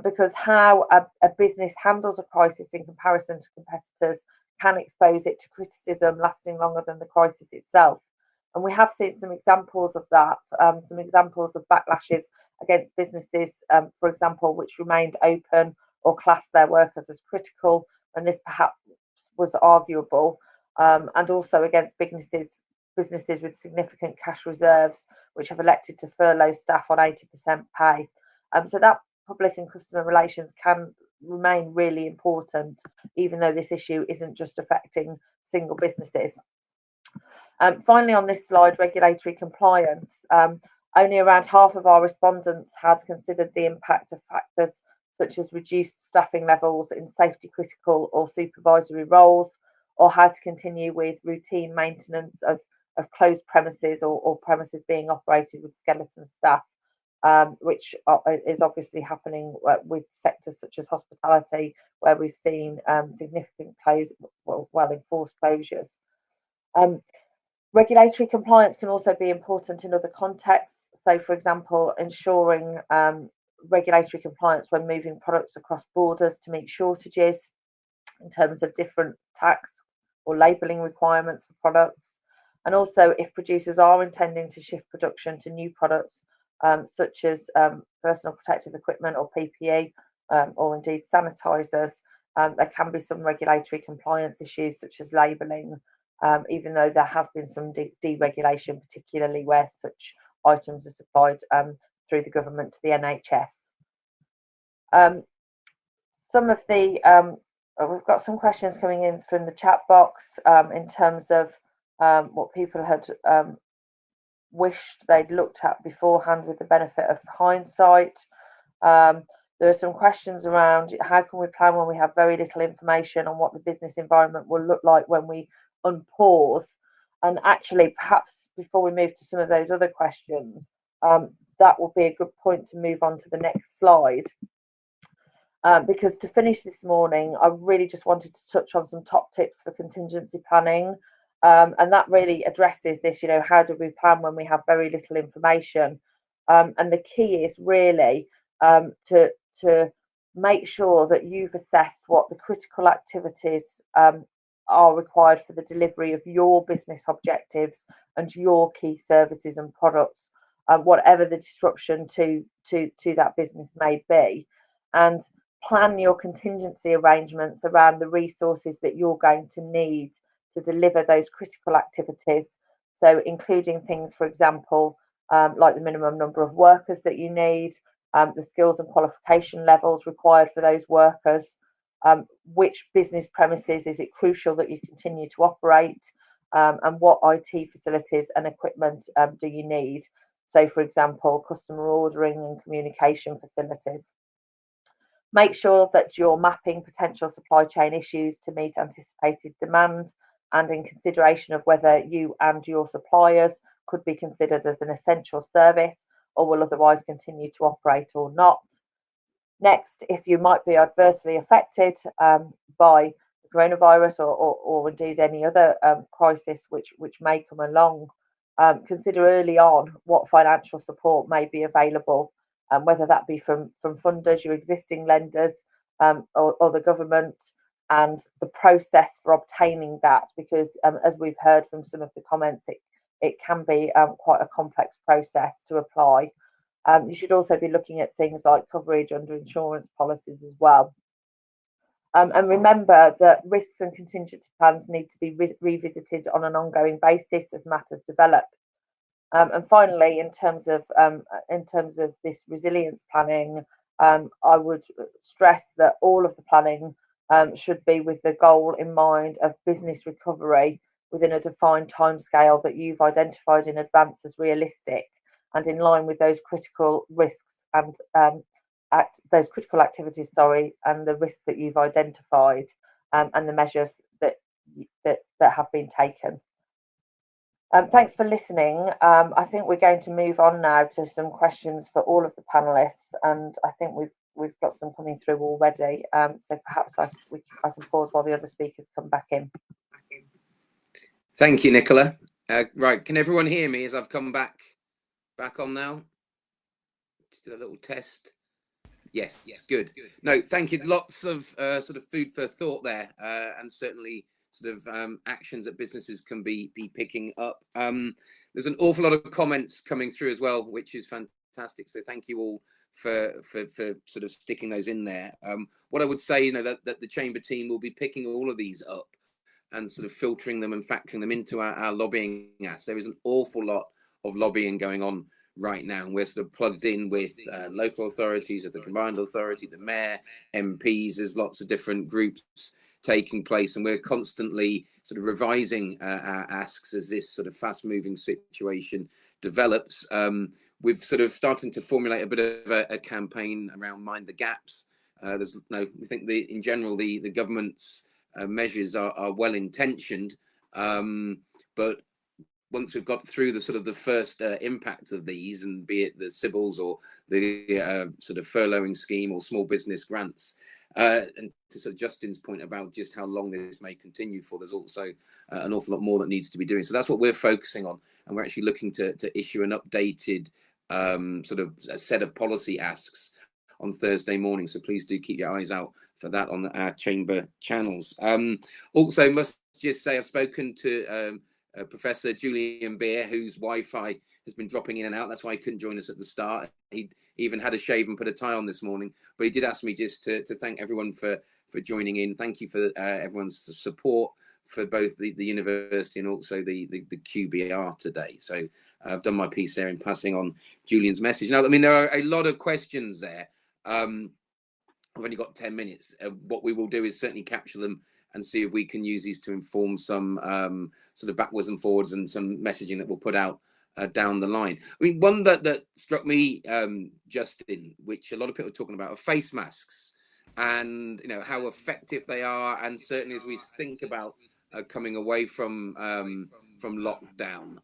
because how a business handles a crisis in comparison to competitors can expose it to criticism lasting longer than the crisis itself. And we have seen some examples of that, some examples of backlashes against businesses, for example, which remained open or classed their workers as critical, and this perhaps was arguable, and also against businesses with significant cash reserves, which have elected to furlough staff on 80% pay. So that public and customer relations can remain really important, even though this issue isn't just affecting single businesses. Finally, on this slide, regulatory compliance. Only around half of our respondents had considered the impact of factors such as reduced staffing levels in safety critical or supervisory roles, or how to continue with routine maintenance of closed premises or premises being operated with skeleton staff, which is obviously happening with sectors such as hospitality, where we've seen significant well-enforced closures. Regulatory compliance can also be important in other contexts. So, for example, ensuring regulatory compliance when moving products across borders to meet shortages in terms of different tax or labelling requirements for products. And also, if producers are intending to shift production to new products, such as personal protective equipment or PPE, or indeed sanitisers, there can be some regulatory compliance issues such as labelling, even though there has been some deregulation, particularly where such items are supplied through the government to the NHS. Some of the we've got some questions coming in from the chat box in terms of what people had wished they'd looked at beforehand with the benefit of hindsight. There are some questions around how can we plan when we have very little information on what the business environment will look like when we unpause. And actually, perhaps before we move to some of those other questions, that will be a good point to move on to the next slide. Because to finish this morning, I really just wanted to touch on some top tips for contingency planning. And that really addresses this, how do we plan when we have very little information? And the key is really to make sure that you've assessed what the critical activities are required for the delivery of your business objectives and your key services and products, whatever the disruption to that business may be. And plan your contingency arrangements around the resources that you're going to need to deliver those critical activities. So including things, for example, like the minimum number of workers that you need, the skills and qualification levels required for those workers, which business premises is it crucial that you continue to operate, and what IT facilities and equipment do you need. So, for example, customer ordering and communication facilities. Make sure that you're mapping potential supply chain issues to meet anticipated demand, and in consideration of whether you and your suppliers could be considered as an essential service or will otherwise continue to operate or not. Next, if you might be adversely affected by the coronavirus or indeed any other crisis which may come along, consider early on what financial support may be available, whether that be from funders, your existing lenders, or the government, and the process for obtaining that, because as we've heard from some of the comments, it can be quite a complex process to apply. You should also be looking at things like coverage under insurance policies as well. And remember that risks and contingency plans need to be revisited on an ongoing basis as matters develop. And finally, in terms of this resilience planning, I would stress that all of the planning should be with the goal in mind of business recovery within a defined timescale that you've identified in advance as realistic and in line with those critical risks and those critical activities, and the risks that you've identified, and the measures that have been taken. Thanks for listening. I think we're going to move on now to some questions for all of the panelists, and I think we've got some coming through already. So perhaps I can pause while the other speakers come back in. Thank you, Nicola. Right, can everyone hear me as I've come back on now? Just do a little test. Yes, good. No, thank you. Lots of sort of food for thought there, and certainly sort of actions that businesses can be picking up. There's an awful lot of comments coming through as well, which is fantastic. fantastic. So thank you all for sort of sticking those in there. What I would say, that the chamber team will be picking all of these up and sort of filtering them and factoring them into our lobbying asks. There is an awful lot of lobbying going on right now, and we're sort of plugged in with local authorities, of the combined authority, the mayor, MPs. There's lots of different groups taking place, and we're constantly sort of revising our asks as this sort of fast-moving situation develops. We've sort of starting to formulate a bit of a campaign around Mind the Gaps. We think in general the government's measures are well intentioned, but once we've got through the sort of the first impact of these, and be it the Sybil's or the sort of furloughing scheme or small business grants, and to sort of Justin's point about just how long this may continue for, there's also an awful lot more that needs to be doing. So that's what we're focusing on, and we're actually looking to issue an updated sort of a set of policy asks on Thursday morning. So please do keep your eyes out for that on our chamber channels. Also, must just say I've spoken to Professor Julian Beer, whose Wi-Fi has been dropping in and out. That's why he couldn't join us at the start. He even had a shave and put a tie on this morning, but he did ask me just to thank everyone for joining in. Thank you for everyone's support for both the university and also the QBR today. So I've done my piece there in passing on Julian's message. Now, I mean, there are a lot of questions there. I've only got 10 minutes. What we will do is certainly capture them and see if we can use these to inform some sort of backwards and forwards and some messaging that we'll put out down the line. I mean, one that struck me, Justin, which a lot of people are talking about, are face masks, and how effective they are, and certainly as we think about coming away from lockdown,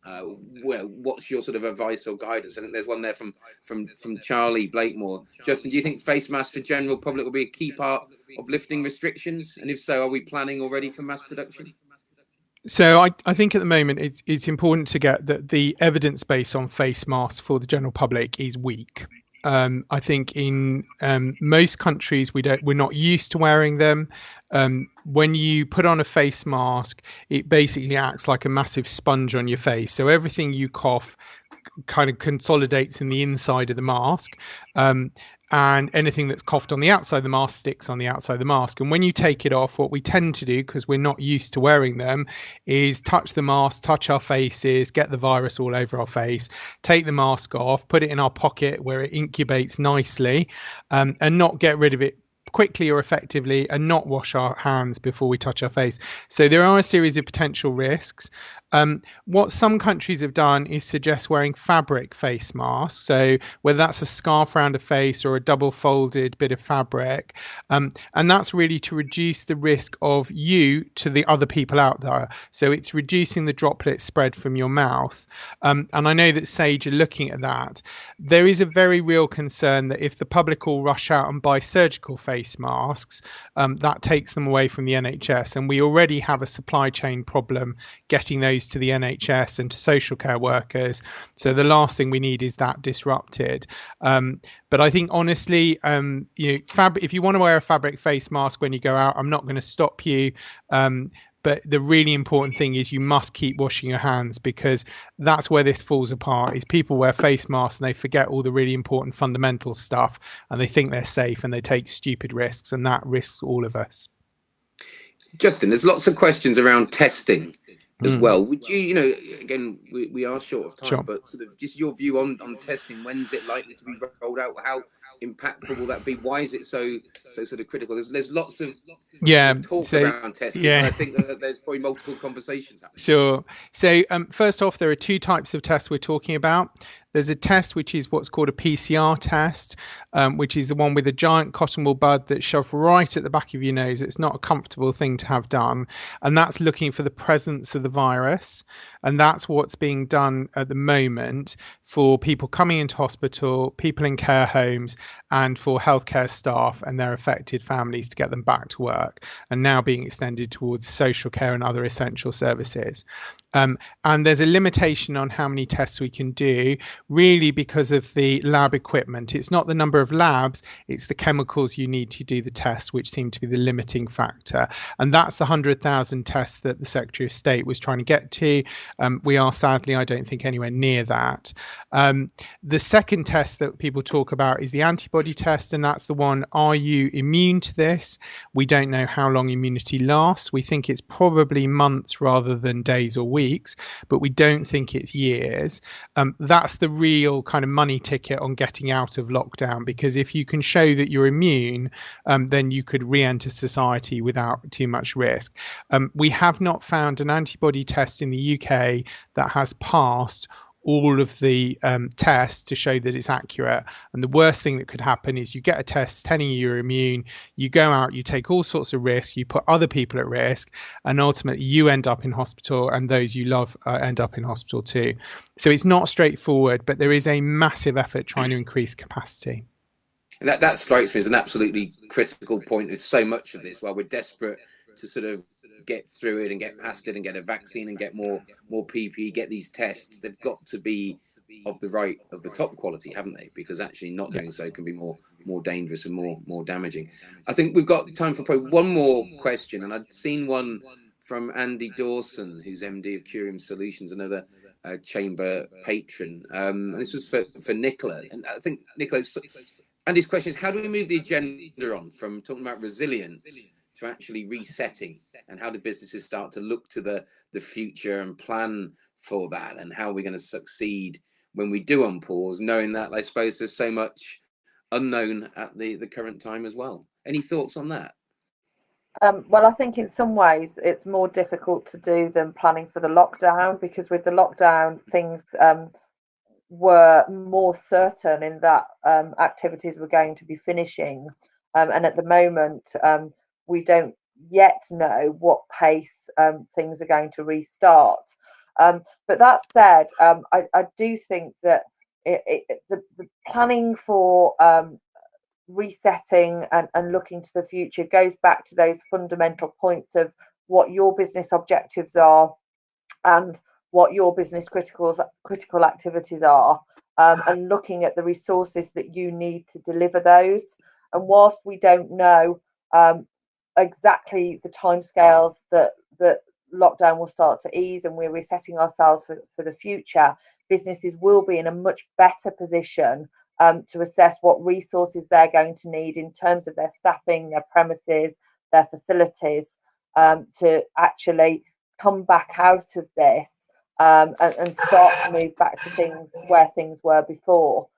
what's your sort of advice or guidance? I think there's one there from Charlie Blakemore. Justin, do you think face masks for general public will be a key part of lifting restrictions? And if so, are we planning already for mass production? So I think at the moment it's important to get that the evidence base on face masks for the general public is weak. I think in most countries we're not used to wearing them. When you put on a face mask, it basically acts like a massive sponge on your face. So everything you cough kind of consolidates in the inside of the mask. And anything that's coughed on the outside of the mask sticks on the outside of the mask. And when you take it off, what we tend to do, because we're not used to wearing them, is touch the mask, touch our faces, get the virus all over our face, take the mask off, put it in our pocket where it incubates nicely, and not get rid of it quickly or effectively, and not wash our hands before we touch our face. So there are a series of potential risks. What some countries have done is suggest wearing fabric face masks. So whether that's a scarf around a face or a double folded bit of fabric, and that's really to reduce the risk of you to the other people out there. So it's reducing the droplet spread from your mouth. And I know that SAGE are looking at that. There is a very real concern that if the public all rush out and buy surgical face masks, that takes them away from the NHS. And we already have a supply chain problem getting those to the NHS and to social care workers. So the last thing we need is that disrupted. But I think honestly, if you want to wear a fabric face mask when you go out, I'm not going to stop you. But the really important thing is you must keep washing your hands, because that's where this falls apart, is people wear face masks and they forget all the really important fundamental stuff, and they think they're safe and they take stupid risks, and that risks all of us. Justin, there's lots of questions around testing as well. Would you, again, we are short of time, Sure. But sort of just your view on testing. When's it likely to be rolled out? How impactful will that be? Why is it so sort of critical? There's lots of talk around testing. Yeah. And I think that there's probably multiple conversations happening. Sure. So first off, there are two types of tests we're talking about. There's a test which is what's called a PCR test, which is the one with a giant cotton wool bud that's shoved right at the back of your nose. It's not a comfortable thing to have done. And that's looking for the presence of the virus. And that's what's being done at the moment for people coming into hospital, people in care homes, and for healthcare staff and their affected families to get them back to work, and now being extended towards social care and other essential services. And there's a limitation on how many tests we can do. really because of the lab equipment. It's not the number of labs, it's the chemicals you need to do the test, which seem to be the limiting factor. And that's the 100,000 tests that the Secretary of State was trying to get to. We are sadly, I don't think, anywhere near that. The second test that people talk about is the antibody test, and that's the one, are you immune to this? We don't know how long immunity lasts. We think it's probably months rather than days or weeks, but we don't think it's years. That's the real kind of money ticket on getting out of lockdown, because if you can show that you're immune, then you could re-enter society without too much risk. We have not found an antibody test in the UK that has passed all of the tests to show that it's accurate. And the worst thing that could happen is you get a test telling you you're immune, you go out, you take all sorts of risks, you put other people at risk, and ultimately you end up in hospital, and those you love end up in hospital too. So it's not straightforward, but there is a massive effort trying to increase capacity. That strikes me as an absolutely critical point with so much of this. While we're desperate to sort of get through it and get past it and get a vaccine and get more PPE, get these tests, they've got to be of the top quality, haven't they? Because actually not doing so can be more dangerous and more damaging. I think we've got time for probably one more question, and I'd seen one from Andy Dawson, who's MD of Curium Solutions, another chamber patron. And this was for Nicola, and I think Nicola, Andy's question is, how do we move the agenda on from talking about resilience to actually resetting, and how do businesses start to look to the future and plan for that, and how are we going to succeed when we do unpause, knowing that I suppose there's so much unknown at the current time as well? Any thoughts on that? Well, I think in some ways it's more difficult to do than planning for the lockdown, because with the lockdown things were more certain in that activities were going to be finishing, and at the moment we don't yet know what pace things are going to restart. But that said, I do think that the planning for resetting and looking to the future goes back to those fundamental points of what your business objectives are and what your business critical activities are, and looking at the resources that you need to deliver those. And whilst we don't know exactly the timescales that lockdown will start to ease and we're resetting ourselves for the future, businesses will be in a much better position to assess what resources they're going to need in terms of their staffing, their premises, their facilities, to actually come back out of this and start to move back to things where things were before.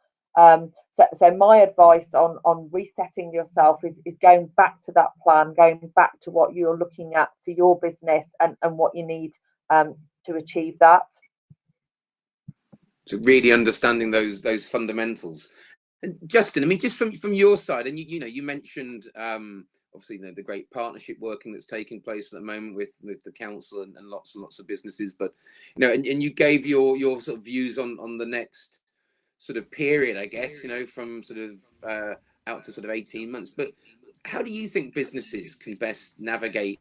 So my advice on resetting yourself is going back to that plan, going back to what you're looking at for your business and what you need to achieve that. So really understanding those fundamentals. And Justin, I mean, just from your side, and you mentioned obviously the great partnership working that's taking place at the moment with the council and lots and lots of businesses, but and you gave your sort of views on the next sort of period, I guess, from sort of out to sort of 18 months. But how do you think businesses can best navigate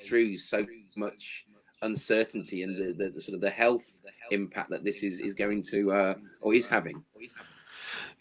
through so much uncertainty and the sort of the health impact that this is going to or is having?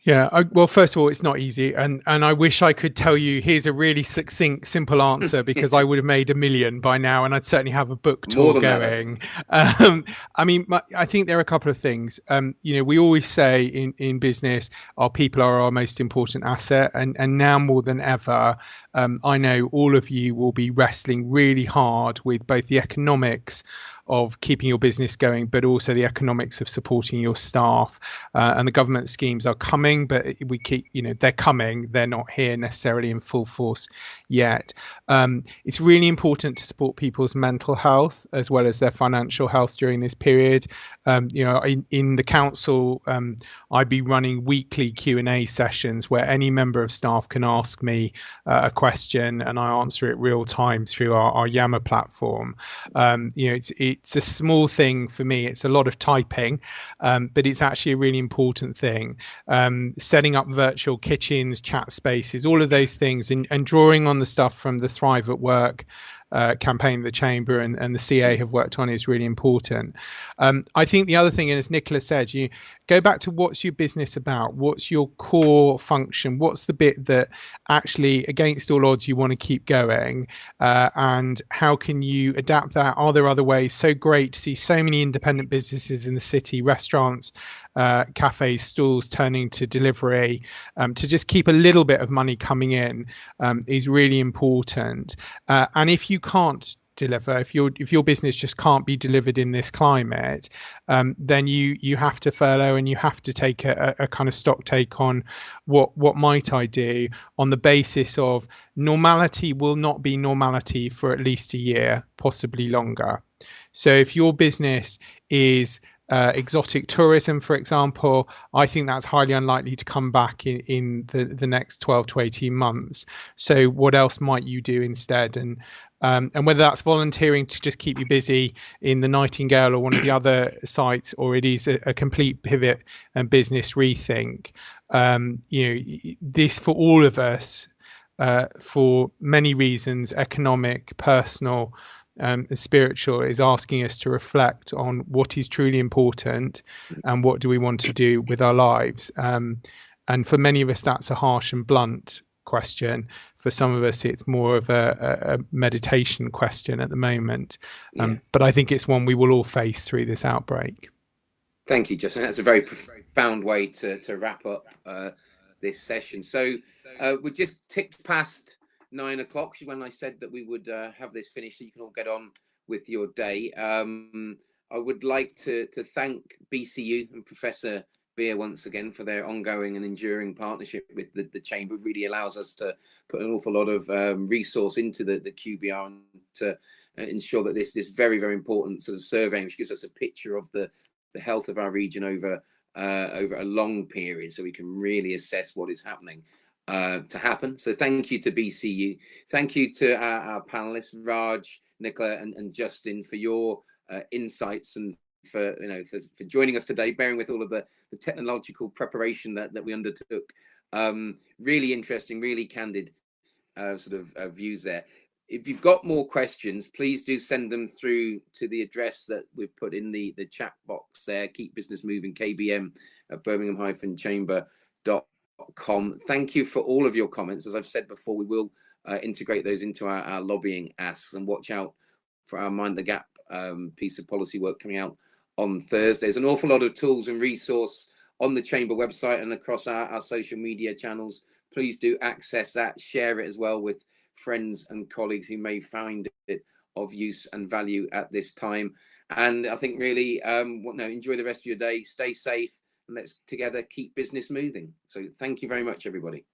Yeah, well, first of all, it's not easy, and I wish I could tell you here's a really succinct, simple answer, because I would have made 1 million by now, and I'd certainly have a book tour going. I mean, I think there are a couple of things. We always say in business, our people are our most important asset, and now more than ever, I know all of you will be wrestling really hard with both the economics of keeping your business going, but also the economics of supporting your staff. And the government schemes are coming, but we keep, they're coming. They're not here necessarily in full force yet. It's really important to support people's mental health as well as their financial health during this period. In the council, I'd be running weekly Q&A sessions where any member of staff can ask me a question and I answer it real time through our Yammer platform. It's a small thing for me. It's a lot of typing, but it's actually a really important thing. Setting up virtual kitchens, chat spaces, all of those things, and drawing on the stuff from the Thrive at Work campaign the Chamber and the CA have worked on is really important. I think the other thing, and as Nicola said, you go back to what's your business about, what's your core function, what's the bit that actually against all odds you want to keep going, and how can you adapt that? Are there other ways? So great to see so many independent businesses in the city, restaurants, cafes, stalls turning to delivery, to just keep a little bit of money coming in is really important. And if you can't deliver, if your business just can't be delivered in this climate, then you have to furlough and you have to take a kind of stock take on what might I do, on the basis of normality will not be normality for at least a year, possibly longer. So if your business is exotic tourism, for example, I think that's highly unlikely to come back in the next 12 to 18 months. So what else might you do instead? And whether that's volunteering to just keep you busy in the Nightingale or one of the other sites, or it is a complete pivot and business rethink, this for all of us, for many reasons, economic, personal, and spiritual, is asking us to reflect on what is truly important and what do we want to do with our lives. And for many of us, that's a harsh and blunt question. For some of us, it's more of a meditation question at the moment. But I think it's one we will all face through this outbreak. Thank you, Justin. That's a very profound way to wrap up this session. So we just ticked past 9 o'clock when I said that we would have this finished so you can all get on with your day. I would like to thank BCU and Professor Beer once again for their ongoing and enduring partnership with the Chamber. It really allows us to put an awful lot of resource into the QBR and to ensure that this very, very important sort of survey, which gives us a picture of the health of our region over a long period, so we can really assess what is happening to happen. So thank you to BCU. Thank you to our panelists, Raj, Nicola and Justin, for your insights and for joining us today, bearing with all of the technological preparation that we undertook. Really interesting, really candid views there. If you've got more questions, please do send them through to the address that we've put in the chat box there. Keep Business Moving, KBM at Birmingham-Chamber.com. Thank you for all of your comments. As I've said before, we will integrate those into our lobbying asks, and watch out for our Mind the Gap piece of policy work coming out on Thursday. There's an awful lot of tools and resource on the Chamber website and across our social media channels. Please do access that, share it as well with friends and colleagues who may find it of use and value at this time. And I think really enjoy the rest of your day, stay safe, and let's together keep business moving. So thank you very much, everybody.